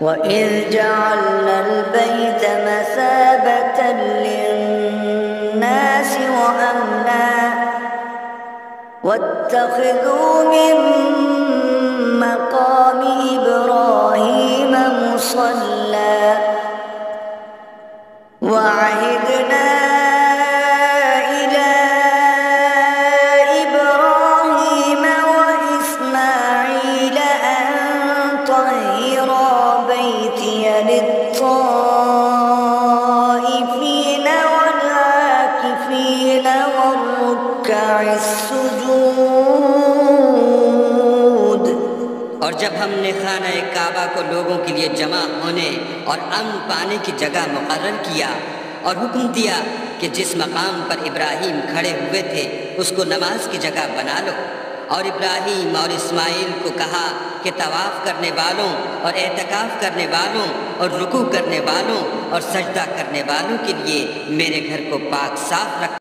وإذ جعلنا البيت مثابة للناس وأمنا واتخذوا من مقام إبراهيم مصلى وعهدنا إلى إبراهيم وإسماعيل أن طهرا بيتي للطائفين والعاكفين والركع السجود। और जब हमने खाना काबा को लोगों के लिए जमा होने और अमन पाने की जगह मुकर्रर किया और हुक्म दिया कि जिस मकाम पर इब्राहिम खड़े हुए थे उसको नमाज की जगह बना लो, और इब्राहिम और इस्माइल को कहा कि तवाफ़ करने वालों और एतकाफ़ करने वालों और रुकू करने वालों और सजदा करने वालों के लिए मेरे घर को पाक साफ रख